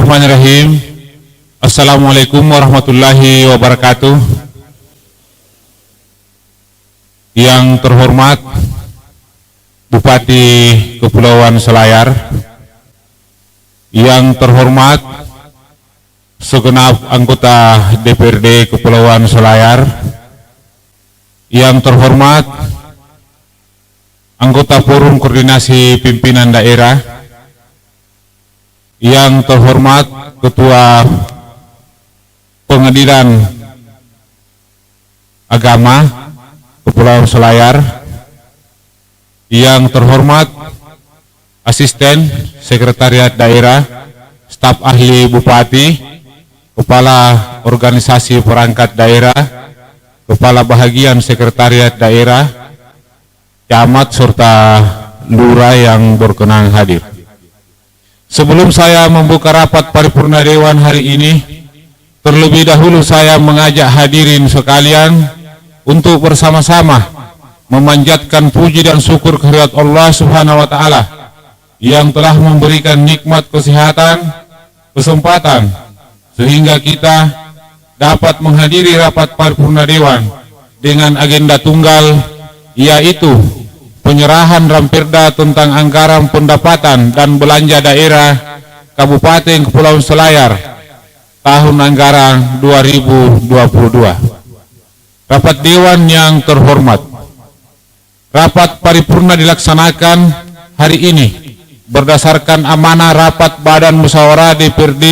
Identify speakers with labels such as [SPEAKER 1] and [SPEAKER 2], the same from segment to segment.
[SPEAKER 1] Bismillahirrahmanirrahim. Assalamualaikum warahmatullahi wabarakatuh. Yang terhormat Bupati Kepulauan Selayar, yang terhormat segenap anggota DPRD Kepulauan Selayar, yang terhormat anggota Forum Koordinasi Pimpinan Daerah, yang terhormat Ketua Pengadilan Agama Kepulauan Selayar, yang terhormat Asisten Sekretariat Daerah, Staf Ahli Bupati, Kepala Organisasi Perangkat Daerah, Kepala Bahagian Sekretariat Daerah, Camat serta Lurah yang berkenan hadir. Sebelum saya membuka rapat paripurna Dewan hari ini, terlebih dahulu saya mengajak hadirin sekalian untuk bersama-sama memanjatkan puji dan syukur kehadirat Allah Subhanahu wa Ta'ala yang telah memberikan nikmat kesehatan, kesempatan sehingga kita dapat menghadiri rapat paripurna Dewan dengan agenda tunggal, yaitu penyerahan Ramperda tentang anggaran pendapatan dan belanja daerah Kabupaten Kepulauan Selayar tahun anggaran 2022. Rapat Dewan yang terhormat, rapat paripurna dilaksanakan hari ini berdasarkan amanah rapat Badan Musyawarah DPRD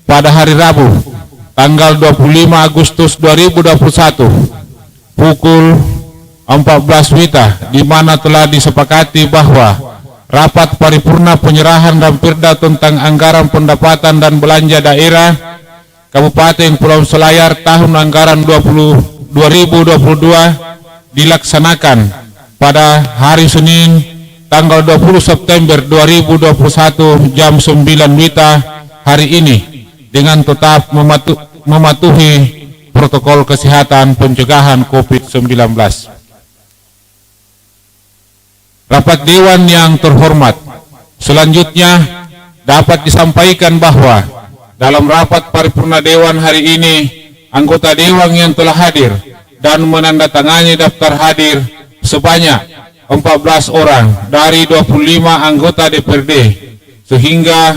[SPEAKER 1] pada hari Rabu tanggal 25 Agustus 2021 pukul 14 WITA, di mana telah disepakati bahwa rapat paripurna penyerahan Ramperda tentang anggaran pendapatan dan belanja daerah Kabupaten Kepulauan Selayar tahun anggaran 2022 dilaksanakan pada hari Senin tanggal 20 September 2021 jam 9 WITA hari ini dengan tetap mematuhi protokol kesehatan pencegahan COVID-19. Rapat Dewan yang terhormat, selanjutnya dapat disampaikan bahwa dalam rapat paripurna Dewan hari ini, anggota Dewan yang telah hadir dan menandatangani daftar hadir sebanyak 14 orang dari 25 anggota DPRD, sehingga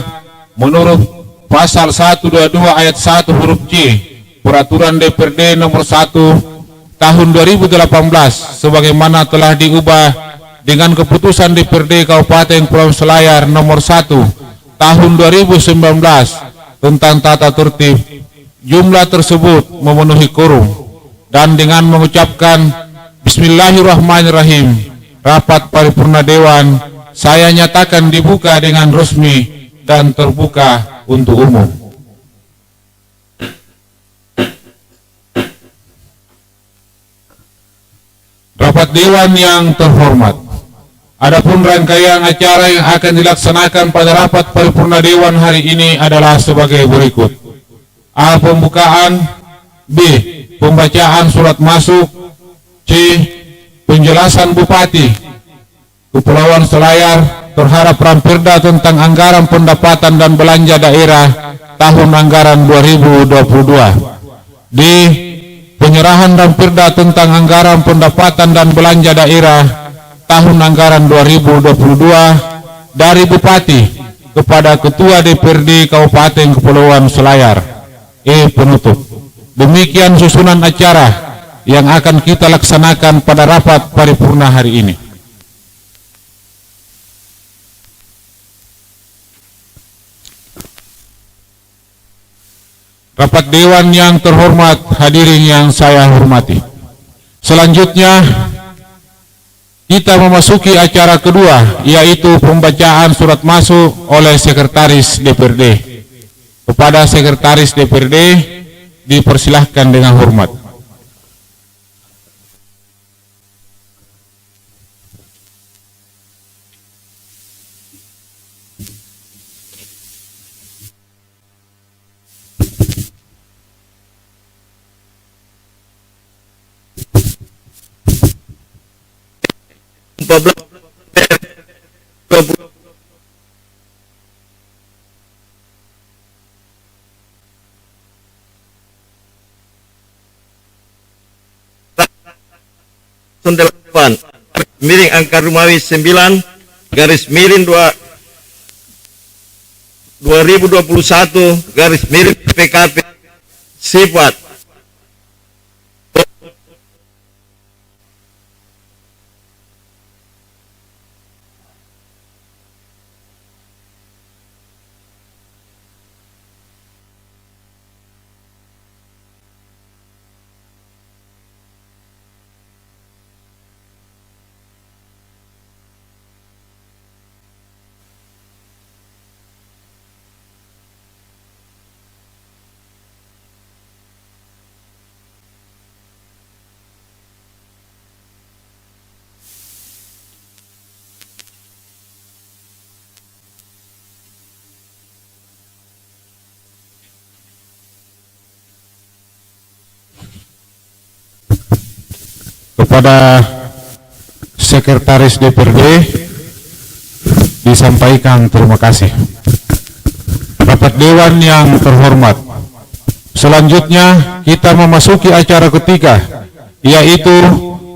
[SPEAKER 1] menurut pasal 122 ayat 1 huruf C Peraturan DPRD nomor 1 tahun 2018 sebagaimana telah diubah dengan keputusan DPRD Kabupaten Kepulauan Selayar nomor 1 tahun 2019 tentang tata tertib, jumlah tersebut memenuhi quorum, dan dengan mengucapkan Bismillahirrahmanirrahim, rapat paripurna Dewan saya nyatakan dibuka dengan resmi dan terbuka untuk umum. Rapat Dewan yang terhormat, adapun rangkaian acara yang akan dilaksanakan pada rapat paripurna Dewan hari ini adalah sebagai berikut. A. Pembukaan. B. Pembacaan surat masuk. C. Penjelasan Bupati Kepulauan Selayar terhadap Ramperda tentang anggaran pendapatan dan belanja daerah tahun anggaran 2022. D. Penyerahan Ramperda tentang anggaran pendapatan dan belanja daerah tahun anggaran 2022 dari Bupati kepada Ketua DPRD Kabupaten Kepulauan Selayar. E. Penutup. Demikian susunan acara yang akan kita laksanakan pada rapat paripurna hari ini. Rapat Dewan yang terhormat, hadirin yang saya hormati. Selanjutnya kita memasuki acara kedua, yaitu pembacaan surat masuk oleh Sekretaris DPRD. Kepada Sekretaris DPRD dipersilahkan dengan hormat.
[SPEAKER 2] 08 miring angka Romawi 9 garis miring 2021 garis miring PKP sifat
[SPEAKER 1] kepada Sekretaris DPRD disampaikan terima kasih. Rapat Dewan yang terhormat, selanjutnya kita memasuki acara ketiga, yaitu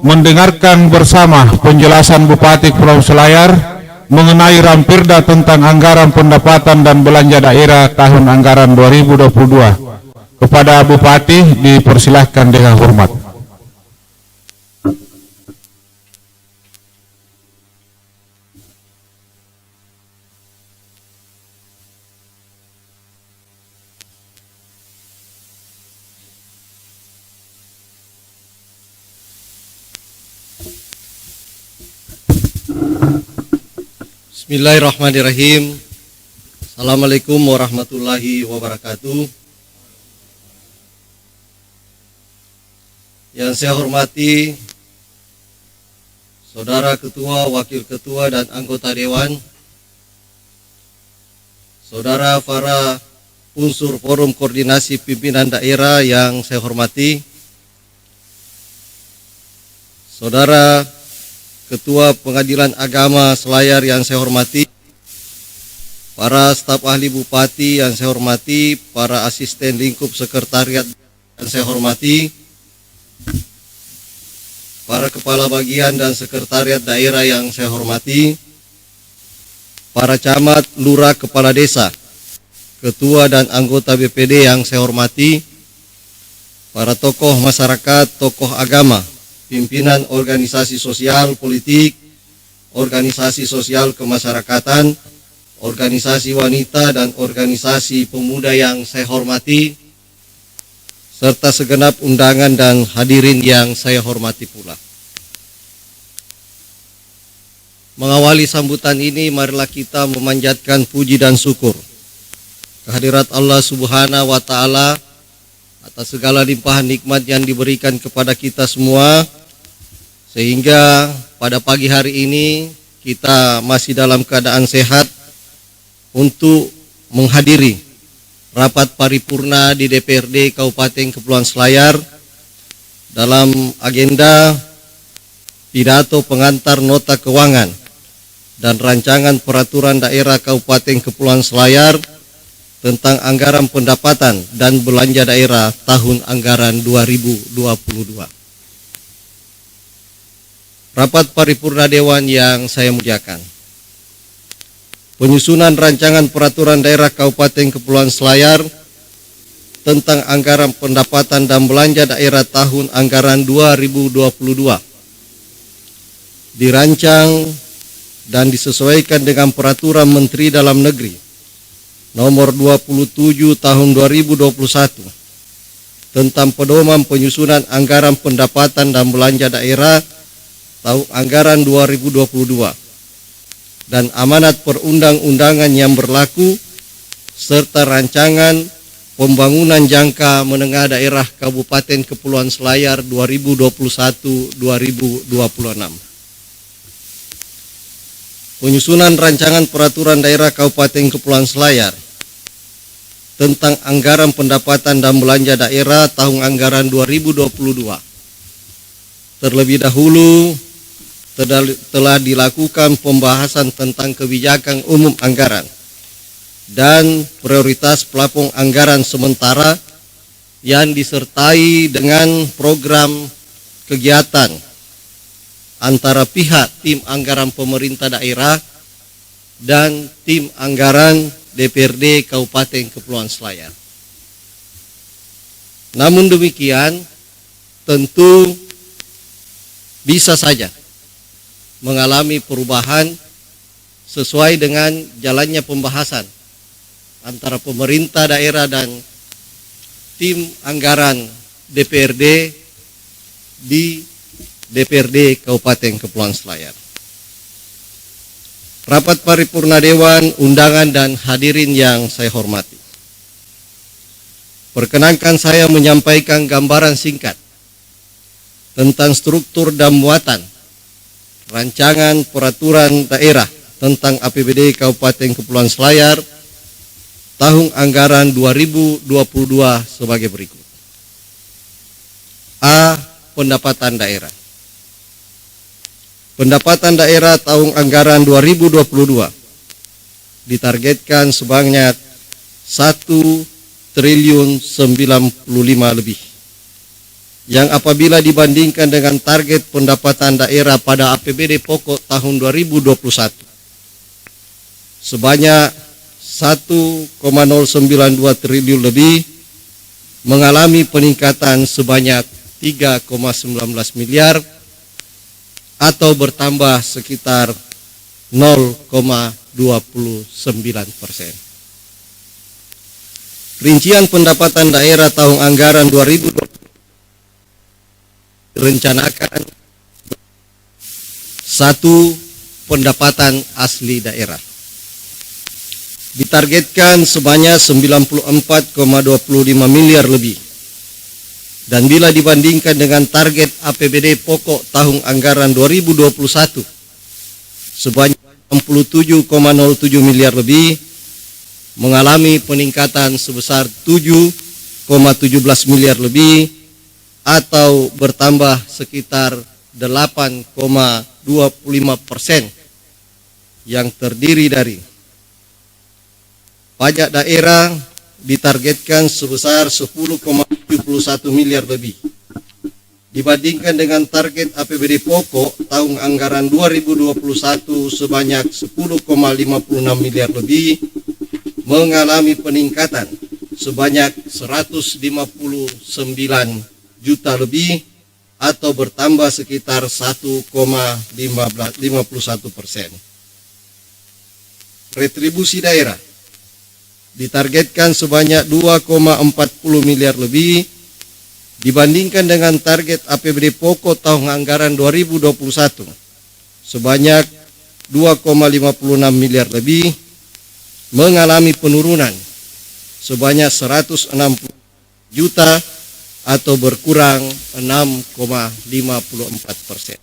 [SPEAKER 1] mendengarkan bersama penjelasan Bupati Kepulauan Selayar mengenai Rampirda tentang anggaran pendapatan dan belanja daerah tahun anggaran 2022. Kepada Bupati dipersilahkan dengan hormat.
[SPEAKER 2] Bismillahirrahmanirrahim. Assalamualaikum warahmatullahi wabarakatuh. Yang saya hormati Saudara Ketua, Wakil Ketua, dan anggota Dewan, Saudara para unsur Forum Koordinasi Pimpinan Daerah yang saya hormati, Saudara Ketua Pengadilan Agama Selayar yang saya hormati, para staf ahli Bupati yang saya hormati, para asisten lingkup sekretariat yang saya hormati, para kepala bagian dan sekretariat daerah yang saya hormati, para camat, lurah, kepala desa, ketua dan anggota BPD yang saya hormati, para tokoh masyarakat, tokoh agama, pimpinan organisasi sosial politik, organisasi sosial kemasyarakatan, organisasi wanita dan organisasi pemuda yang saya hormati, serta segenap undangan dan hadirin yang saya hormati pula. Mengawali sambutan ini, marilah kita memanjatkan puji dan syukur kehadirat Allah Subhanahu wa Ta'ala atas segala limpahan nikmat yang diberikan kepada kita semua, sehingga pada pagi hari ini kita masih dalam keadaan sehat untuk menghadiri rapat paripurna di DPRD Kabupaten Kepulauan Selayar dalam agenda pidato pengantar nota keuangan dan rancangan peraturan daerah Kabupaten Kepulauan Selayar tentang anggaran pendapatan dan belanja daerah tahun anggaran 2022. Rapat paripurna Dewan yang saya muliakan, penyusunan rancangan peraturan daerah Kabupaten Kepulauan Selayar tentang anggaran pendapatan dan belanja daerah tahun anggaran 2022 dirancang dan disesuaikan dengan peraturan Menteri Dalam Negeri nomor 27 tahun 2021 tentang pedoman penyusunan anggaran pendapatan dan belanja daerah tahun anggaran 2022 dan amanat perundang-undangan yang berlaku serta rancangan pembangunan jangka menengah daerah Kabupaten Kepulauan Selayar 2021-2026. Penyusunan rancangan peraturan daerah Kabupaten Kepulauan Selayar tentang anggaran pendapatan dan belanja daerah tahun anggaran 2022. Terlebih dahulu telah dilakukan pembahasan tentang kebijakan umum anggaran dan prioritas plafon anggaran sementara yang disertai dengan program kegiatan antara pihak tim anggaran pemerintah daerah dan tim anggaran DPRD Kabupaten Kepulauan Selayar. Namun demikian, tentu bisa saja mengalami perubahan sesuai dengan jalannya pembahasan antara pemerintah daerah dan tim anggaran DPRD di DPRD Kabupaten Kepulauan Selayar. Rapat paripurna Dewan, undangan dan hadirin yang saya hormati. Perkenankan saya menyampaikan gambaran singkat tentang struktur dan muatan rancangan peraturan daerah tentang APBD Kabupaten Kepulauan Selayar tahun anggaran 2022 sebagai berikut. A. Pendapatan daerah. Pendapatan daerah tahun anggaran 2022 ditargetkan sebanyak 1 triliun 95 lebih, yang apabila dibandingkan dengan target pendapatan daerah pada APBD pokok tahun 2021 sebanyak 1,092 triliun lebih, mengalami peningkatan sebanyak 3,19 miliar atau bertambah sekitar 0,29%. Rincian pendapatan daerah tahun anggaran 2020 direncanakan 1. Pendapatan asli daerah ditargetkan sebanyak 94,25 miliar lebih, dan bila dibandingkan dengan target APBD pokok tahun anggaran 2021 sebanyak 67,07 miliar lebih, mengalami peningkatan sebesar 7,17 miliar lebih atau bertambah sekitar 8,25%, yang terdiri dari pajak daerah ditargetkan sebesar 10,71 miliar lebih, dibandingkan dengan target APBD pokok tahun anggaran 2021 sebanyak 10,56 miliar lebih, mengalami peningkatan sebanyak 159 juta lebih atau bertambah sekitar 1,51%. Retribusi daerah ditargetkan sebanyak 2,40 miliar lebih, dibandingkan dengan target APBD pokok tahun anggaran 2021 sebanyak 2,56 miliar lebih, mengalami penurunan sebanyak 160 juta atau berkurang 6,54%.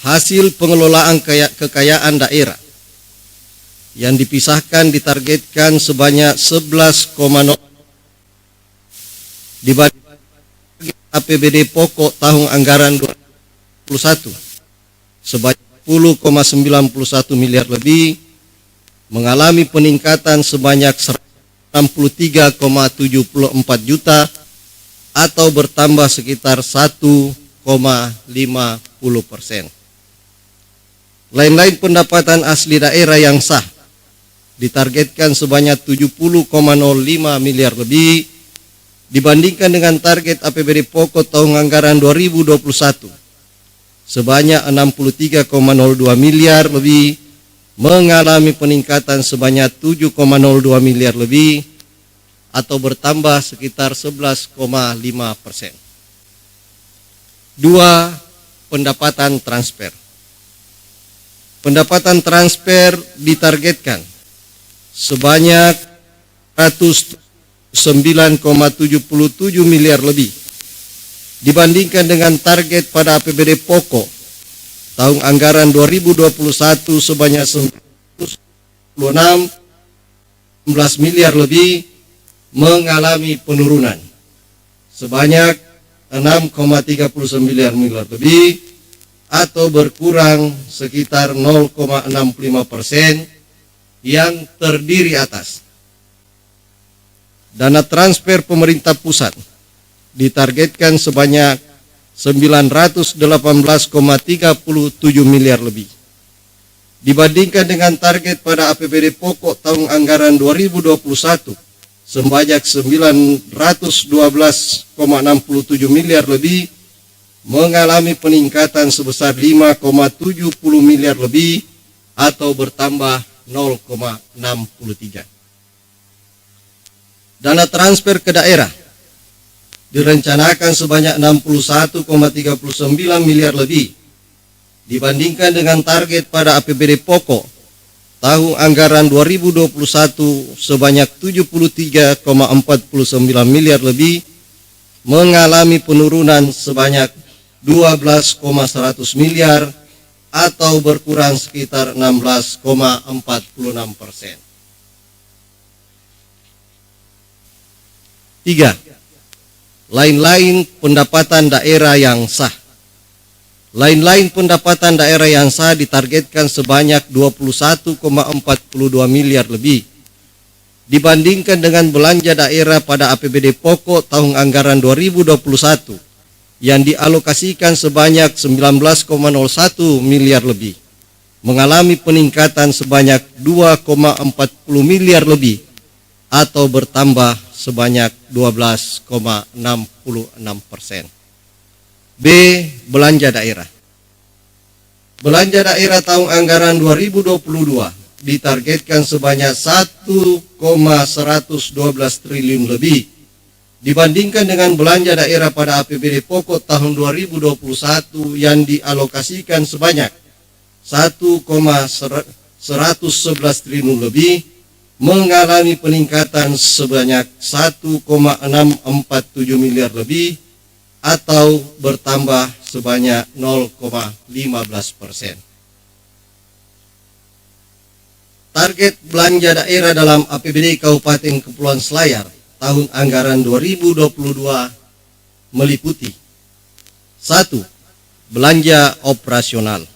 [SPEAKER 2] Hasil pengelolaan kekayaan daerah yang dipisahkan ditargetkan sebanyak 11,0 dibanding APBD pokok tahun anggaran 2021 sebanyak 10,91 miliar lebih, mengalami peningkatan sebanyak 63,74 juta atau bertambah sekitar 1,50%. Lain-lain pendapatan asli daerah yang sah ditargetkan sebanyak 70,05 miliar lebih, dibandingkan dengan target APBD pokok tahun anggaran 2021 sebanyak 63,02 miliar lebih, mengalami peningkatan sebanyak 7,02 miliar lebih atau bertambah sekitar 11,5%. 2. Pendapatan transfer. Pendapatan transfer ditargetkan sebanyak 109,77 miliar lebih, dibandingkan dengan target pada APBD pokok tahun anggaran 2021 sebanyak 96,11 miliar lebih, mengalami penurunan sebanyak 6,39 miliar lebih atau berkurang sekitar 0,65%, yang terdiri atas dana transfer pemerintah pusat ditargetkan sebanyak 918,37 miliar lebih. Dibandingkan dengan target pada APBD pokok tahun anggaran 2021 sebanyak 912,67 miliar lebih, mengalami peningkatan sebesar 5,70 miliar lebih atau bertambah 0,63. Dana transfer ke daerah direncanakan sebanyak 61,39 miliar lebih dibandingkan dengan target pada APBD pokok tahun anggaran 2021 sebanyak 73,49 miliar lebih, mengalami penurunan sebanyak 12,100 miliar atau berkurang sekitar 16,46%. 3. Lain-lain pendapatan daerah yang sah. Lain-lain pendapatan daerah yang sah ditargetkan sebanyak 21,42 miliar lebih dibandingkan dengan belanja daerah pada APBD pokok tahun anggaran 2021 yang dialokasikan sebanyak 19,01 miliar lebih, mengalami peningkatan sebanyak 2,40 miliar lebih atau bertambah sebanyak 12,66%. B. Belanja daerah. Belanja daerah tahun anggaran 2022 ditargetkan sebanyak 1,112 triliun lebih dibandingkan dengan belanja daerah pada APBD pokok tahun 2021 yang dialokasikan sebanyak 1,111 triliun lebih, mengalami peningkatan sebanyak 1,647 miliar lebih atau bertambah sebanyak 0,15%. Target belanja daerah dalam APBD Kabupaten Kepulauan Selayar tahun anggaran 2022 meliputi: 1. Belanja operasional.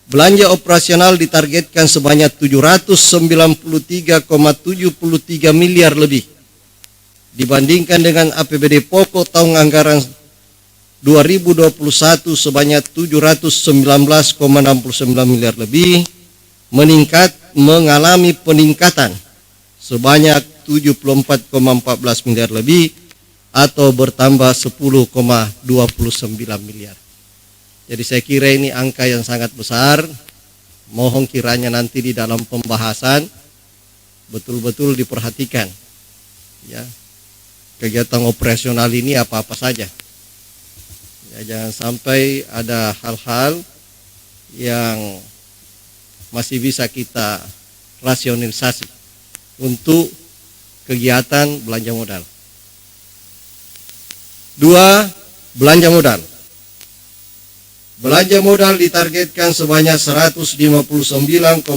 [SPEAKER 2] Belanja operasional ditargetkan sebanyak 793,73 miliar lebih dibandingkan dengan APBD pokok tahun anggaran 2021 sebanyak 719,69 miliar lebih, mengalami peningkatan sebanyak 74,14 miliar lebih atau bertambah 10,29 miliar. Jadi saya kira ini angka yang sangat besar. Mohon kiranya nanti di dalam pembahasan betul-betul diperhatikan, ya, kegiatan operasional ini apa-apa saja. Ya, jangan sampai ada hal-hal yang masih bisa kita rasionalisasi untuk kegiatan belanja modal. 2. Belanja modal. Belanja modal ditargetkan sebanyak 159,61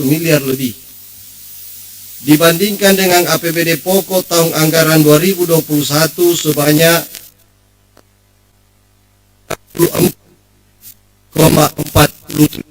[SPEAKER 2] miliar lebih dibandingkan dengan APBD pokok tahun anggaran 2021 sebanyak 40,40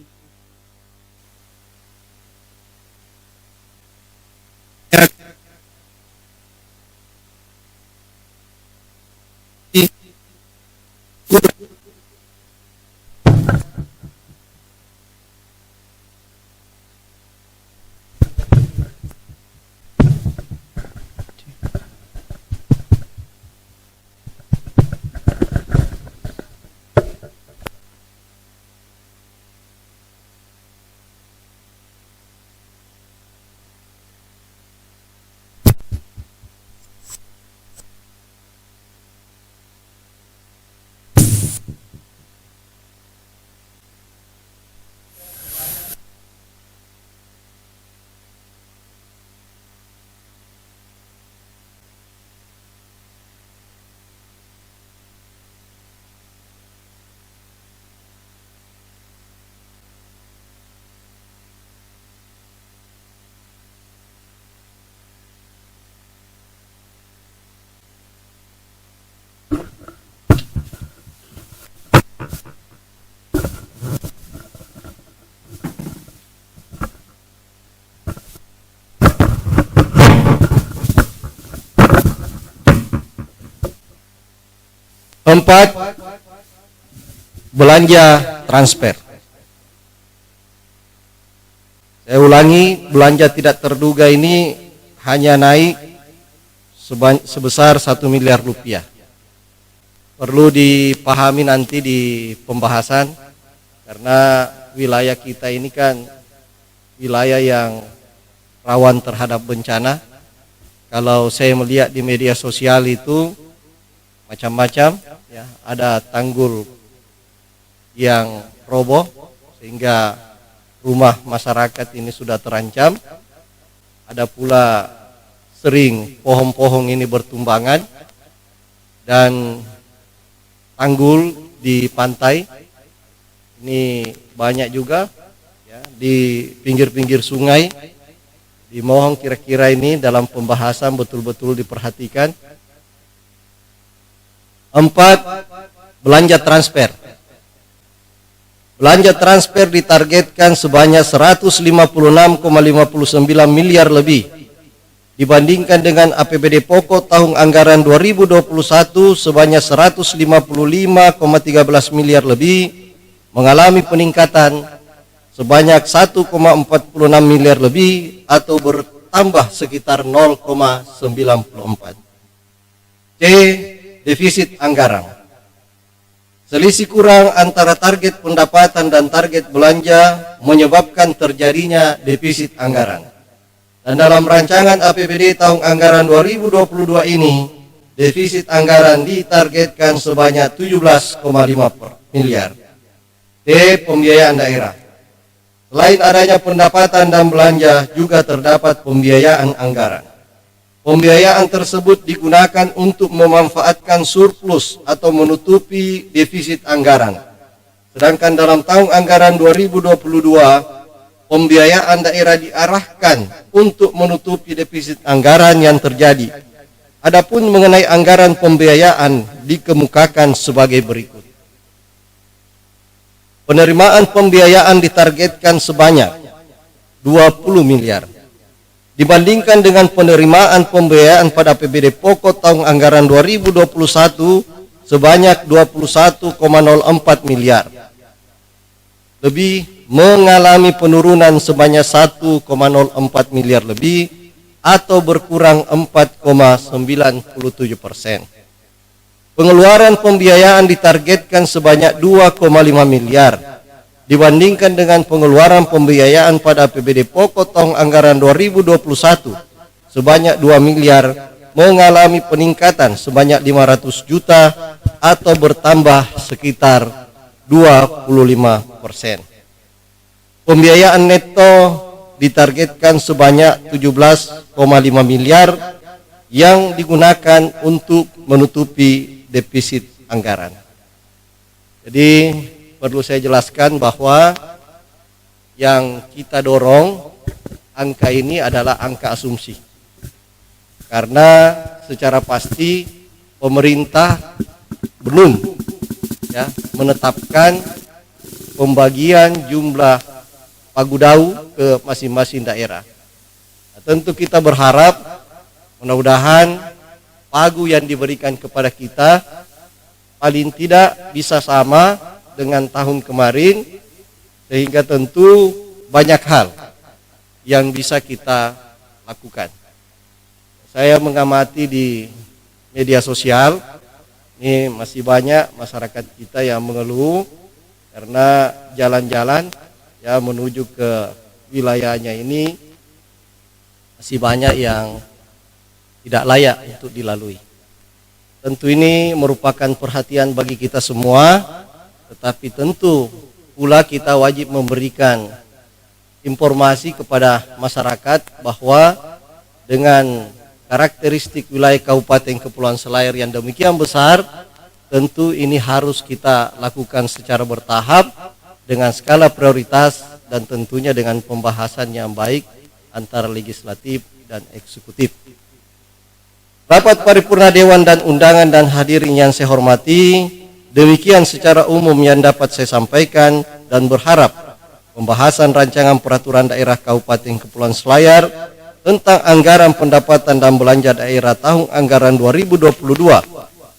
[SPEAKER 2] 4. Belanja transfer. Saya ulangi, belanja tidak terduga ini hanya naik sebesar 1 miliar rupiah. Perlu dipahami nanti di pembahasan, karena wilayah kita ini kan wilayah yang rawan terhadap bencana. Kalau saya melihat di media sosial itu macam-macam, ya, ada tanggul yang roboh sehingga rumah masyarakat ini sudah terancam. Ada pula sering pohon-pohon ini bertumbangan, dan tanggul di pantai ini banyak juga, ya, di pinggir-pinggir sungai. Dimohon kira-kira ini dalam pembahasan betul-betul diperhatikan. 4. Belanja transfer. Belanja transfer ditargetkan sebanyak 156,59 miliar lebih dibandingkan dengan APBD pokok tahun anggaran 2021 sebanyak 155,13 miliar lebih, mengalami peningkatan sebanyak 1,46 miliar lebih atau bertambah sekitar 0,94. C. Defisit anggaran. Selisih kurang antara target pendapatan dan target belanja menyebabkan terjadinya defisit anggaran. Dan dalam rancangan APBD tahun anggaran 2022 ini, defisit anggaran ditargetkan sebanyak 17,5 miliar. D. Pembiayaan daerah. Selain adanya pendapatan dan belanja, juga terdapat pembiayaan anggaran. Pembiayaan tersebut digunakan untuk memanfaatkan surplus atau menutupi defisit anggaran. Sedangkan dalam tahun anggaran 2022, pembiayaan daerah diarahkan untuk menutupi defisit anggaran yang terjadi. Adapun mengenai anggaran pembiayaan dikemukakan sebagai berikut. Penerimaan pembiayaan ditargetkan sebanyak 20 miliar. Dibandingkan dengan penerimaan pembiayaan pada APBD pokok tahun anggaran 2021 sebanyak 21,04 miliar. Lebih mengalami penurunan sebanyak 1,04 miliar lebih atau berkurang 4,97%. Pengeluaran pembiayaan ditargetkan sebanyak 2,5 miliar dibandingkan dengan pengeluaran pembiayaan pada APBD pokok tahun anggaran 2021 sebanyak 2 miliar, mengalami peningkatan sebanyak 500 juta atau bertambah sekitar 25%. Pembiayaan neto ditargetkan sebanyak 17,5 miliar yang digunakan untuk menutupi defisit anggaran. Jadi perlu saya jelaskan bahwa yang kita dorong angka ini adalah angka asumsi, karena secara pasti pemerintah belum, ya, menetapkan pembagian jumlah pagudau ke masing-masing daerah. Nah, tentu kita berharap mudah-mudahan pagu yang diberikan kepada kita paling tidak bisa sama dengan tahun kemarin, sehingga tentu banyak hal yang bisa kita lakukan. Saya mengamati di media sosial, ini masih banyak masyarakat kita yang mengeluh karena jalan-jalan, ya, menuju ke wilayahnya ini masih banyak yang tidak layak untuk dilalui. Tentu ini merupakan perhatian bagi kita semua, tetapi tentu pula kita wajib memberikan informasi kepada masyarakat bahwa dengan karakteristik wilayah Kabupaten Kepulauan Selayar yang demikian besar, tentu ini harus kita lakukan secara bertahap dengan skala prioritas dan tentunya dengan pembahasan yang baik antara legislatif dan eksekutif. Rapat paripurna Dewan dan undangan dan hadirin yang saya hormati, demikian secara umum yang dapat saya sampaikan, dan berharap pembahasan rancangan peraturan daerah Kabupaten Kepulauan Selayar tentang anggaran pendapatan dan belanja daerah tahun anggaran 2022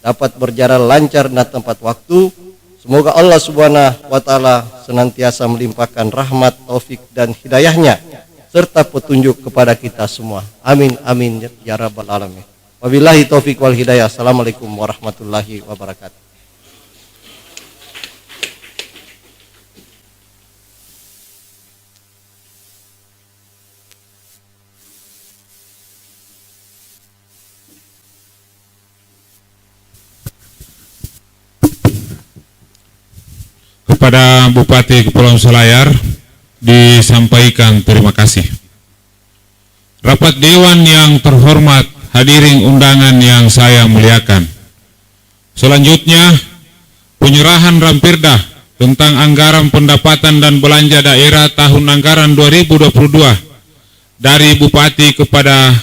[SPEAKER 2] dapat berjalan lancar dan tepat waktu. Semoga Allah Subhanahu wa taala senantiasa melimpahkan rahmat, taufik dan hidayahnya serta petunjuk kepada kita semua. Amin amin ya rabbal alamin. Wabillahi taufik wal hidayah. Assalamualaikum warahmatullahi wabarakatuh.
[SPEAKER 1] Kepada Bupati Kepulauan Selayar disampaikan terima kasih. Rapat Dewan yang terhormat, hadirin undangan yang saya muliakan. Selanjutnya, penyerahan Rampirda tentang anggaran pendapatan dan belanja daerah tahun anggaran 2022 dari Bupati kepada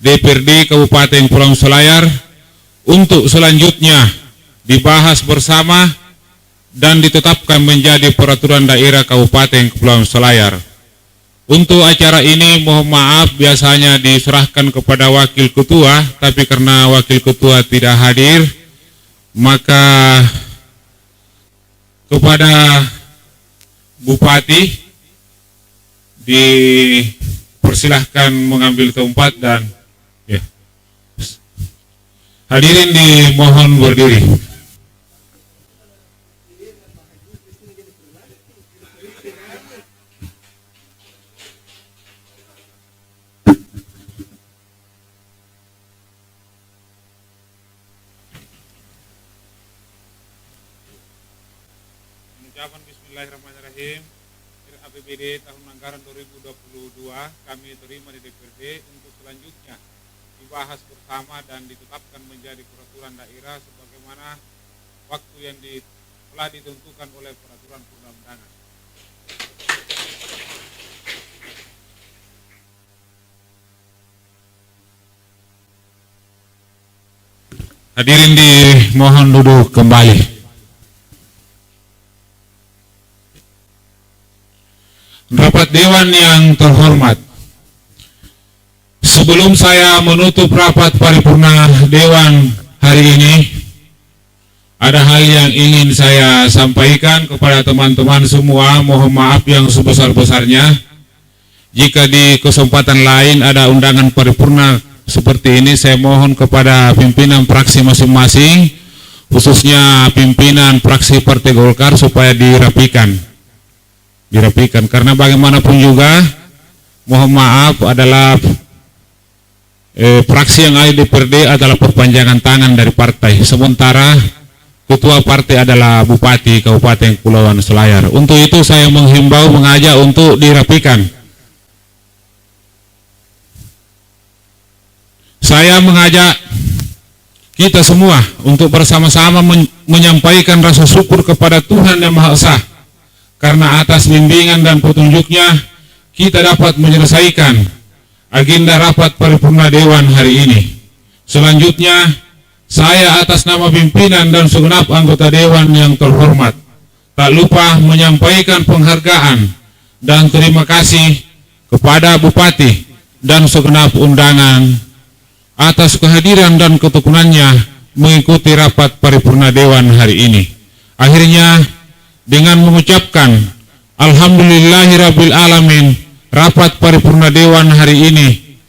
[SPEAKER 1] DPRD Kabupaten Kepulauan Selayar untuk selanjutnya dibahas bersama dan ditetapkan menjadi peraturan daerah Kabupaten Kepulauan Selayar. Untuk acara ini mohon maaf biasanya diserahkan kepada Wakil Ketua, tapi karena Wakil Ketua tidak hadir, maka kepada Bupati dipersilahkan mengambil tempat dan ya. Hadirin dimohon berdiri. Bismillahirrahmanirrahim. APBD tahun anggaran 2022 kami terima di DPRD untuk selanjutnya dibahas bersama dan ditetapkan menjadi peraturan daerah sebagaimana waktu yang telah ditentukan oleh peraturan perundang-undangan. Hadirin dimohon duduk kembali. Rapat Dewan yang terhormat, sebelum saya menutup rapat paripurna Dewan hari ini, ada hal yang ingin saya sampaikan kepada teman-teman semua. Mohon maaf yang sebesar-besarnya jika di kesempatan lain ada undangan paripurna seperti ini. Saya mohon kepada pimpinan fraksi masing-masing, khususnya pimpinan fraksi Partai Golkar, supaya dirapikan, karena bagaimanapun juga mohon maaf adalah fraksi yang ada di DPRD adalah perpanjangan tangan dari partai, sementara ketua partai adalah Bupati Kabupaten Kepulauan Selayar. Untuk itu saya menghimbau, mengajak untuk dirapikan. Saya mengajak kita semua untuk bersama-sama menyampaikan rasa syukur kepada Tuhan Yang Maha Esa, karena atas bimbingan dan petunjuknya kita dapat menyelesaikan agenda rapat paripurna Dewan hari ini. Selanjutnya, saya atas nama pimpinan dan segenap anggota Dewan yang terhormat, tak lupa menyampaikan penghargaan dan terima kasih kepada Bupati dan segenap undangan atas kehadiran dan ketekunannya mengikuti rapat paripurna Dewan hari ini. Akhirnya, dengan mengucapkan Alhamdulillahirabbil alamin, rapat paripurna Dewan hari ini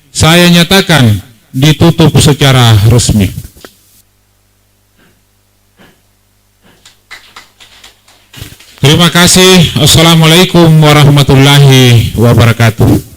[SPEAKER 1] saya nyatakan ditutup secara resmi. Terima kasih. Assalamualaikum warahmatullahi wabarakatuh.